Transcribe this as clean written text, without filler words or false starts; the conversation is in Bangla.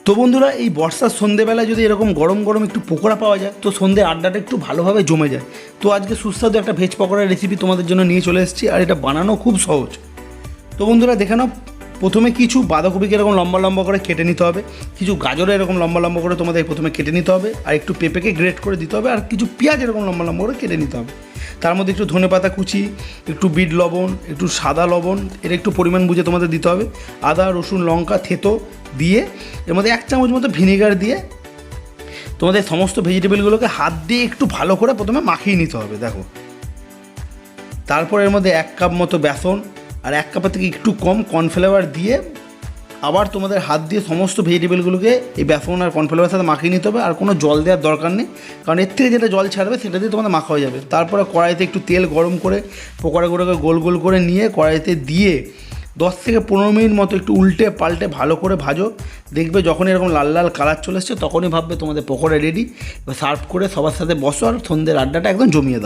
তো বন্ধুরা, এই বর্ষার সন্ধেবেলায় যদি এরকম গরম গরম একটু পকোড়া পাওয়া যায় তো সন্ধে আড্ডাটা একটু ভালোভাবে জমে যায়। তো আজকে সুস্বাদু একটা ভেজ পকোড়ার রেসিপি তোমাদের জন্য নিয়ে চলে এসেছি, আর এটা বানানো খুব সহজ। তো বন্ধুরা দেখে নাও, প্রথমে কিছু বাঁধাকপিকে এরকম লম্বা লম্বা করে কেটে নিতে হবে, কিছু গাজরে এরকম লম্বা লম্বা করে তোমাদের প্রথমে কেটে নিতে হবে, আর একটু পেঁপেকে গ্রেট করে দিতে হবে, আর কিছু পেঁয়াজ এরকম লম্বা লম্বা করে কেটে নিতে হবে। তার মধ্যে একটু ধনেপাতা কুচি, একটু বিট লবণ, একটু সাদা লবণ, এর একটু পরিমাণ বুঝে তোমাদের দিতে হবে, আদা রসুন লঙ্কা থেতো দিয়ে এর মধ্যে 1 চামচ মতো ভিনেগার দিয়ে তোমাদের সমস্ত ভেজিটেবলগুলোকে হাত দিয়ে একটু ভালো করে প্রথমে মাখিয়ে নিতে হবে। দেখো, তারপর এর মধ্যে 1 কাপ মতো বেসন আর 1 কাপের থেকে একটু কম কর্নফ্লাওয়ার দিয়ে আবার তোমাদের হাত দিয়ে সমস্ত ভেজিটেবলগুলোকে এই বেসন আর কর্নফ্লাওয়ারের সাথে মাখিয়ে নিতে হবে। আর কোনো জল দেওয়ার দরকার নেই, কারণ এর থেকে যেটা জল ছাড়বে সেটা দিয়ে তোমাদের মাখা হয়ে যাবে। তারপরে কড়াইতে একটু তেল গরম করে পকোড়াগুলোকে গোল গোল করে নিয়ে কড়াইতে দিয়ে 10 থেকে 15 মিনিট মতো একটু উল্টে পাল্টে ভালো করে ভাজো। দেখবে যখন এরকম লাল লাল কালার চলে এসছে তখনই ভাববে তোমাদের পকোড়া রেডি। এবার সার্ভ করে সবার সাথে বসো আর সন্ধ্যের আড্ডাটা একদম জমিয়ে দাও।